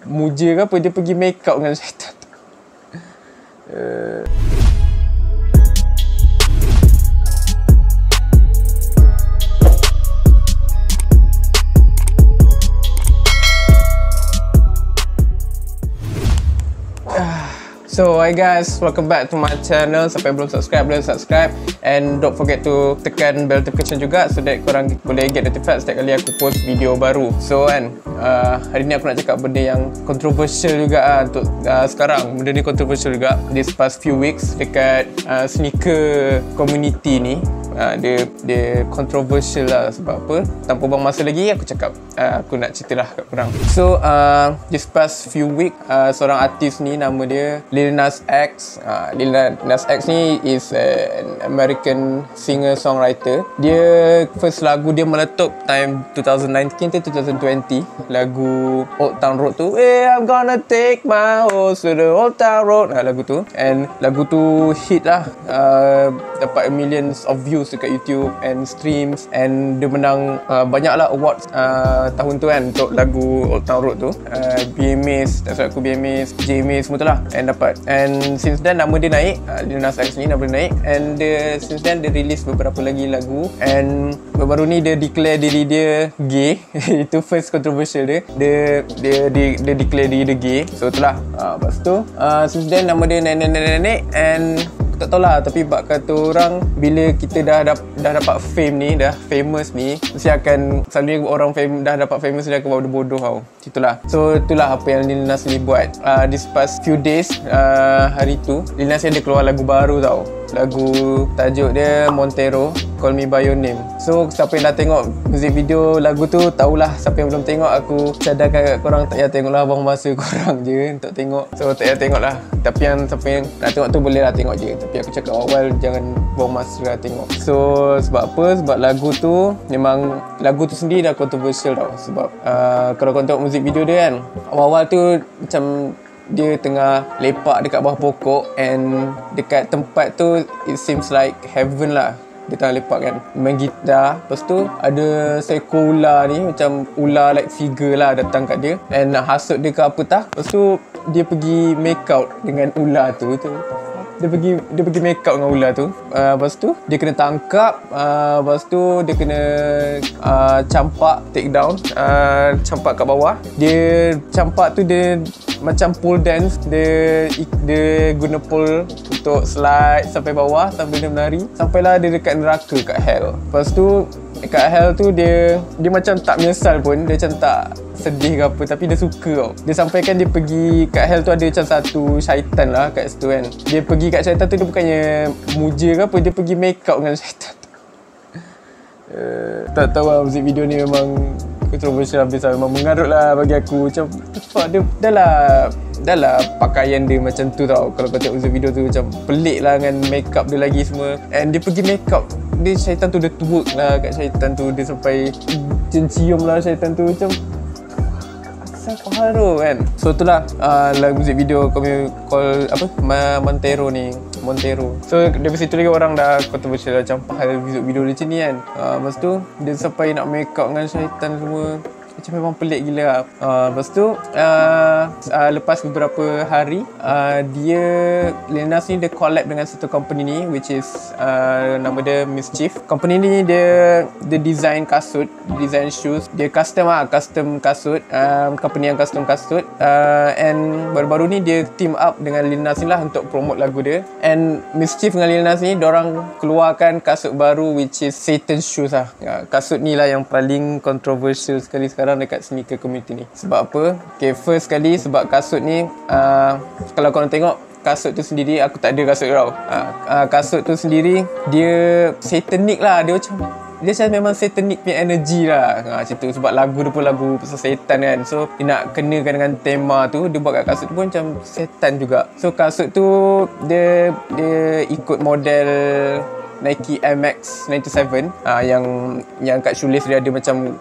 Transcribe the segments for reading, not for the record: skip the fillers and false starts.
muja ke apa, dia pergi make up dengan syaitan tu. So hi guys, welcome back to my channel. Siapa yang belum subscribe, boleh subscribe. And don't forget to tekan bell notification juga, so that korang boleh get notified setiap kali aku post video baru. So kan, hari ni aku nak cakap benda yang controversial juga untuk sekarang. Benda ni controversial juga this past few weeks dekat sneaker community ni. Dia controversial lah. Sebab apa? Tanpa buang masa lagi, aku cakap aku nak cerita lah kat korang. So this past few week, seorang artis ni nama dia Lil Nas X. Lil Nas X ni is an American singer-songwriter. Dia first lagu dia meletup time 2019 to 2020, lagu Old Town Road tu. Hey, I'm gonna take my horse to the Old Town Road. Lagu tu. And lagu tu hit lah, dapat millions of views dekat YouTube and streams, and dia menang banyak lah awards tahun tu kan untuk lagu Old Town Road tu. BMAs, tak salah aku, BMAs, JMAs semua tu lah, and dapat. And since then nama dia naik, Lil Nas X ni nama dia naik, and since then dia release beberapa lagi lagu, and baru ni dia declare diri dia gay. Itu first controversial dia. Dia declare diri dia gay. So itulah. Lepas tu since then nama dia naik, and tak tahulah, tapi bak kata orang, bila kita dah dapat fame ni, dah famous ni, mesti akan selalunya orang dah dapat famous dia akan bodoh tau. Itulah. So itulah apa yang Lil Nas ni buat. This past few days, hari tu Lil Nas ada keluar lagu baru tau. Lagu tajuk dia Montero, Call Me By Your Name. So siapa yang dah tengok music video lagu tu tahulah. Siapa yang belum tengok, aku cadarkan kat korang, tak payah tengok lah, buang masa korang je untuk tengok. So tak payah tengok lah. Tapi siapa yang nak tengok tu boleh lah tengok je. Tapi aku cakap awal jangan buang masa lah tengok. So sebab apa? Sebab lagu tu, memang lagu tu sendiri dah controversial tau. Sebab kalau korang tengok music video dia kan, awal-awal tu macam dia tengah lepak dekat bawah pokok, and dekat tempat tu it seems like heaven lah. Dia tengah lepak kan, main gitar. Lepas tu ada seekor ular ni, macam ular like figure lah, datang kat dia and nak hasut dia ke apa tah. Lepas tu dia pergi make out dengan ular tu. Dia pergi make out dengan ular tu. Lepas tu dia kena tangkap. Lepas tu dia kena campak, take down, campak kat bawah. Dia campak tu dia macam pole dance. Dia guna pole untuk slide sampai bawah sambil dia menari, sampailah dia dekat neraka, kat hell. Lepas tu dekat hell tu dia macam tak menyesal pun. Dia macam tak sedih ke apa, tapi dia suka tau. Dia sampaikan dia pergi kat hell tu ada macam satu syaitan lah kat situ kan. Dia pergi kat syaitan tu, dia bukannya muja ke apa, dia pergi make up dengan syaitan tu. Tak tahu lah, music video ni memang controversial habis lah. Memang mengarut lah bagi aku. Macam fuck, dia dah lah pakaian dia macam tu tau. Kalau kau tengok music video tu macam pelik lah dengan make up dia lagi semua. And dia pergi make up, dia syaitan tu, dia twerk lah kat syaitan tu. Dia sampai cium lah syaitan tu. Macam Pahal kan. So itulah lagu music video kami call apa, Montero ni, Montero. So dari situ lagi orang dah controversial macam Pahal music video dia macam ni kan. Lepas tu dia sampai nak make up dengan syaitan semua. Macam memang pelik gila lah. Lepas tu lepas beberapa hari, Lil Nas ni dia collab dengan satu company ni, which is nama dia Mischief. Company ni dia design kasut, design shoes, dia custom kasut, company yang custom kasut. And baru-baru ni dia team up dengan Lil Nas ni lah untuk promote lagu dia. And Mischief dengan Lil Nas ni, diorang keluarkan kasut baru, which is Satan shoes lah. Kasut ni lah yang paling controversial sekali sekarang dekat sneaker community ni. Sebab apa? Okay, first kali sebab kasut ni, kalau korang tengok kasut tu sendiri, aku tak ada kasut tau. Kasut tu sendiri dia satanic lah. Dia macam memang satanic punya energy lah. Macam tu. Sebab lagu dia pun lagu pasal setan kan. So dia nak kenakan dengan tema tu, dia buat kat kasut tu pun macam setan juga. So kasut tu dia ikut model Nike Air Max 97, yang kat shoelace dia ada macam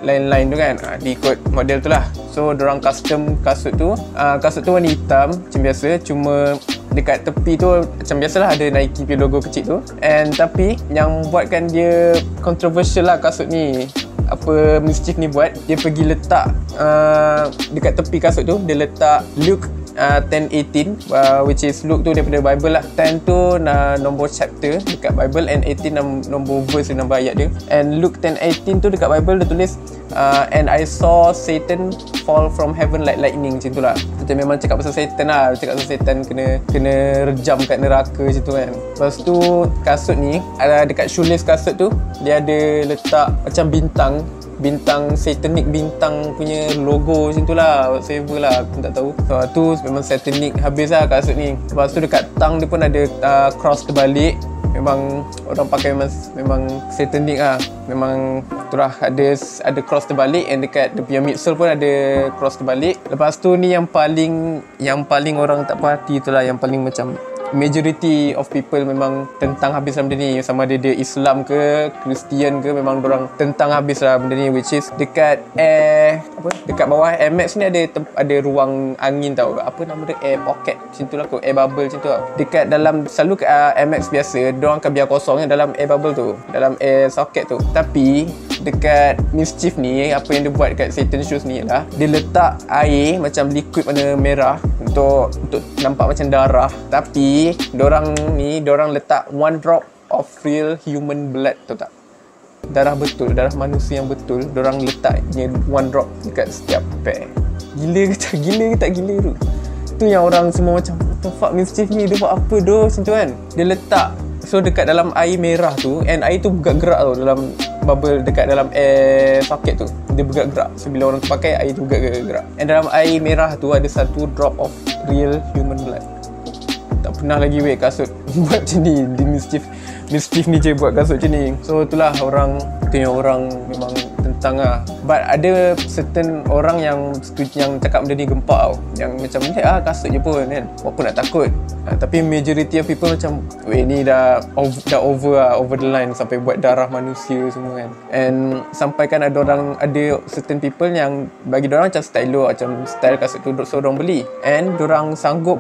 line-line tu kan. Dia ikut model tu lah. So dorang custom kasut tu. Kasut tu warna hitam macam biasa, cuma dekat tepi tu macam biasalah ada Nike punya logo kecil tu. And tapi yang buatkan dia controversial lah kasut ni, apa mischief ni buat, dia pergi letak dekat tepi kasut tu, dia letak Luke 10:18, which is Luke tu daripada Bible lah. 10 tu nombor chapter dekat Bible, and 18 nombor verse, nombor ayat dia. And Luke 10:18 tu dekat Bible dia tulis and I saw Satan fall from heaven like lightning, macam tu lah. Kita memang cakap pasal Satan lah, cakap pasal Satan kena rejam kat neraka macam tu kan. Lepas tu kasut ni dekat shoelace kasut tu dia ada letak macam bintang satanic, bintang punya logo macam tu lah, whatever lah, aku tak tahu. So tu memang satanic habis lah kasut ni. Lepas tu dekat tang dia pun ada cross terbalik. Memang orang pakai memang satanic lah. Memang tu lah, ada cross terbalik, and dekat dia punya midsole pun ada cross terbalik. Lepas tu ni yang paling orang tak puas hati tu lah, yang paling macam majority of people memang tentang habis lah benda ni. Sama ada dia Islam ke Kristian ke, memang orang tentang habis lah benda ni. Which is dekat dekat bawah Air Max ni ada ruang angin tau, apa nama dia, air pocket macam tu lah, air bubble macam tu tau. Dekat dalam selalu Air Max biasa diorang akan biar kosong dalam air bubble tu, dalam air socket tu. Tapi dekat Mischief ni, apa yang dia buat dekat Satan Shoes ni lah, dia letak air macam liquid warna merah untuk nampak macam darah. Tapi diorang letak one drop of real human blood, tahu tak? Darah betul, darah manusia yang betul, diorang letaknya one drop dekat setiap pair. Gila ke tak gila tu? Tu yang orang semua macam, what the fuck Mischief ni, dia buat apa doh macam tu kan? Dia letak, so dekat dalam air merah tu, and air tu bergerak-gerak tau dalam bubble, dekat dalam air socket tu dia bergerak-gerak. So bila orang tu pakai, air tu bergerak-gerak. And dalam air merah tu ada satu drop of real human blood. Tak pernah lagi kasut buat macam ni. Di Mischief ni je buat kasut macam ni. So itulah tu yang orang memang tentang lah. But ada certain orang yang cakap benda ni gempak tau, yang macam kasut je pun kan, apa nak takut. Tapi majority of people macam, ni dah over the line, sampai buat darah manusia semua kan. And sampai kan ada certain people yang bagi dorang macam style kasut tu, so dorang beli, and dorang sanggup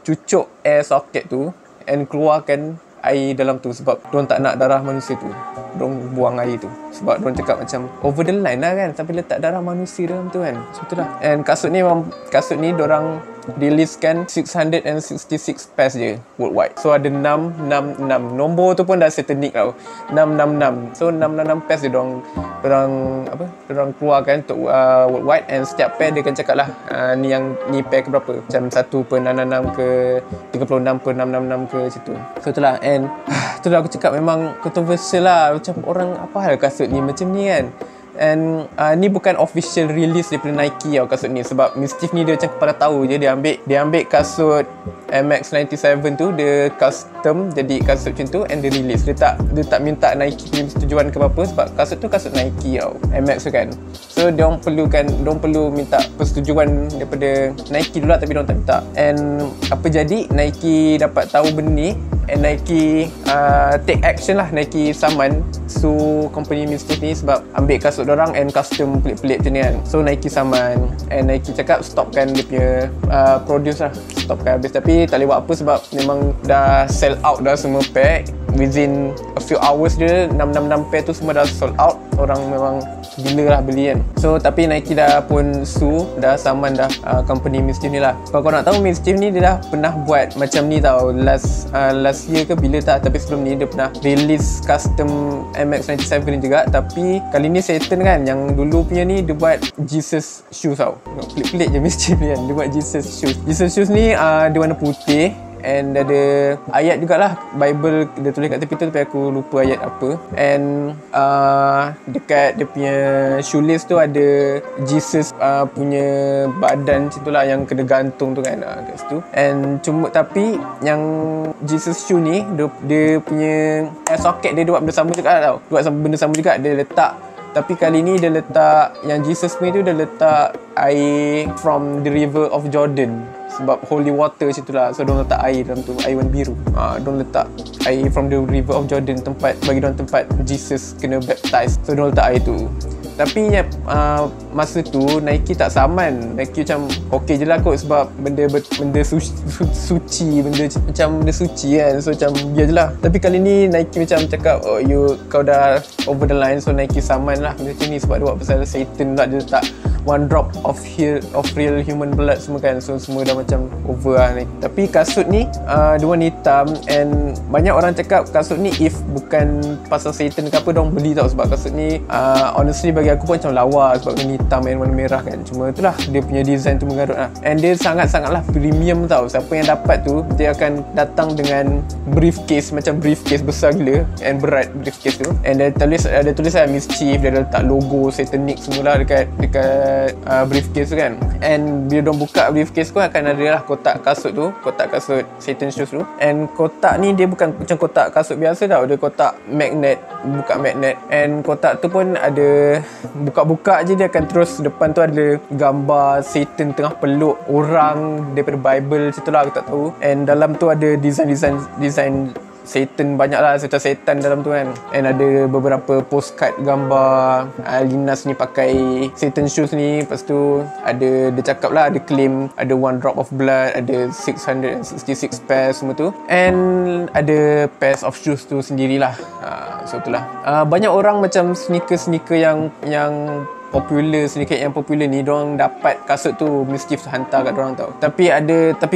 cucuk air socket tu and keluarkan air dalam tu, sebab diorang tak nak darah manusia tu, diorang buang air tu. Sebab diorang cakap macam over the line lah kan, sampai letak darah manusia dalam tu kan. So itulah. And kasut ni diorang releasekan 666 pairs je worldwide. So ada 666. Nombor tu pun dah satanic tau, 666. So 666 pairs dia dorang keluarkan untuk worldwide. And setiap pair dia akan cakap lah ni pair ke berapa, macam 1 per 66 ke 36 per 666 ke macam tu. So itulah. And itulah aku cakap memang controversial lah, macam orang apa hal kasut ni macam ni kan. And ni bukan official release daripada Nike tau kasut ni, sebab Mischief ni dia macam kepala tahu je. Dia ambil kasut Air Max 97 tu, dia custom jadi kasut macam tu, and dia release. Dia tak minta Nike punya persetujuan ke apa, sebab kasut tu kasut Nike tau, Air Max tu kan. So diorang perlu minta persetujuan daripada Nike dulu lah, tapi diorang tak minta. And apa jadi, Nike dapat tahu benda ni, and Nike take action lah. Nike saman company Mischief ni sebab ambil kasut dorang and custom pelik-pelik macam ni kan. So Nike saman, and Nike cakap stopkan dia punya produce lah, stopkan habis. Tapi tak boleh buat apa, sebab memang dah sell out dah semua pair. Within a few hours dia 666 pair tu semua dah sold out. Orang memang gila lah beli kan. So tapi Nike dah pun dah saman dah company Mischief ni lah. Kalau kau nak tahu, Mischief ni dia dah pernah buat macam ni tau, last year ke bila tak, tapi sebelum ni dia pernah release custom MX 97 ni juga. Tapi kali ni Satan kan, yang dulu punya ni dia buat Jesus shoes tau. Pelik-pelik je Mischief ni kan, dia buat Jesus shoes. Jesus shoes ni dia warna putih, and ada ayat jugalah Bible dia tulis kat tepi tu, tapi aku lupa ayat apa. And dekat dia punya shoelace tu ada Jesus punya badan macam tu lah, yang kena gantung tu kan kat situ. And tapi yang Jesus shoe ni dia punya socket dia buat benda sama juga tau, benda sama juga dia letak. Tapi kali ni dia letak, yang Jesus ni tu dia letak air from the river of Jordan, sebab holy water macam tu lah. So diorang letak air dalam tu, air warna biru. Diorang letak air from the river of Jordan, bagi diorang tempat Jesus kena baptize. So diorang letak air tu. Tapi masa tu Nike tak saman. Nike macam okey je lah kot sebab benda suci, benda macam benda suci kan. So macam biar je lah. Tapi kali ni Nike macam cakap, oh kau dah over the line, so Nike saman lah macam ni sebab dia buat pasal Satan pula, dia letak 1 drop of real human blood semua kan. So semua dah macam over lah ni. Tapi kasut ni dia warna hitam, and banyak orang cakap kasut ni if bukan pasal Satan ke apa, diorang beli tau. Sebab kasut ni honestly bagi aku pun macam lawa sebab warna hitam dan warna merah kan. Cuma itulah dia punya design tu mengarut lah. And dia sangat-sangatlah premium tau. Siapa yang dapat tu, dia akan datang dengan briefcase, macam briefcase besar gila and berat briefcase tu. And ada tulis lah mischief, dia ada letak logo satanic semula dekat briefcase tu kan. And bila diorang buka briefcase tu akan ada lah kotak kasut tu, kotak kasut Satan Shoes tu. And kotak ni dia bukan macam kotak kasut biasa tau, dia kotak magnet, buka magnet. And kotak tu pun ada, buka-buka je dia akan terus depan tu ada gambar Satan tengah peluk orang daripada Bible situ lah, aku tak tahu. And dalam tu ada design Satan, banyak lah serta setan dalam tu kan. And ada beberapa postcard gambar Linas ni pakai Satan Shoes ni. Lepas tu dia cakap lah, ada claim ada 1 drop of blood, ada 666 pairs semua tu. And ada pairs of shoes tu sendirilah. So itulah. Banyak orang macam sneaker yang popular, sneaker yang popular ni, diorang dapat kasut tu mischief hantar kat diorang tau. Tapi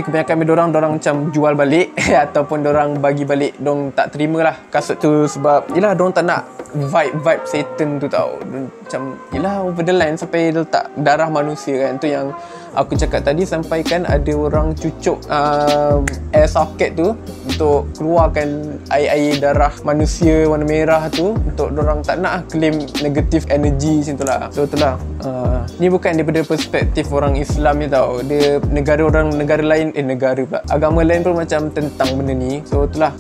kebanyakan diorang macam jual balik ataupun diorang bagi balik, diorang tak terima lah kasut tu sebab yelah diorang tak nak vibe Satan tu tau. Macam yelah over the line sampai letak darah manusia kan. Tu yang aku cakap tadi, sampaikan ada orang cucuk air socket tu untuk keluarkan air darah manusia warna merah tu, untuk diorang tak nak claim negative energy macam tu lah. So itulah. Ni bukan daripada perspektif orang Islam ni tau. Dia negara lain, agama lain pun macam tentang benda ni. So itulah.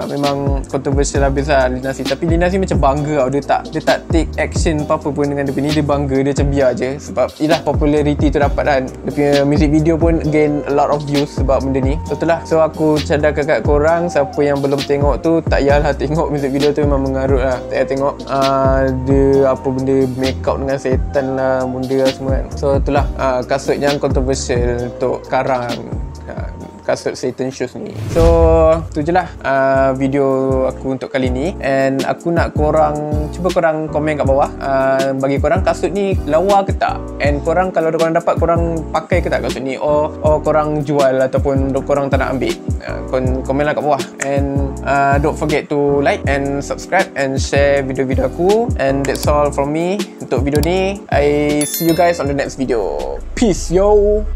Memang controversial habis lah Linasi. Tapi Linasi macam bangga tau. Dia tak take action apa-apa pun dengan dia ni. Dia bangga, dia macam biar je. Sebab yelah popularity tu dapat kan. Dia punya music video pun gain a lot of views sebab benda ni. So itulah. So aku cadangkan kat korang, siapa yang belum tengok tu, tak payahlah tengok music video tu, memang mengarut lah. Tak payah tengok dia apa benda make up dengan setan lah, benda lah semua kan. So itulah kasut yang kontroversial untuk sekarang, kasut Satan Shoes ni. So tu je lah video aku untuk kali ni. And aku nak cuba korang komen kat bawah, bagi korang kasut ni lawa ke tak, and korang kalau korang dapat, korang pakai ke tak kasut ni, or korang jual ataupun korang tak nak ambil. Komen lah kat bawah. And don't forget to like and subscribe and share video-video aku. And that's all from me untuk video ni. I see you guys on the next video. Peace yo.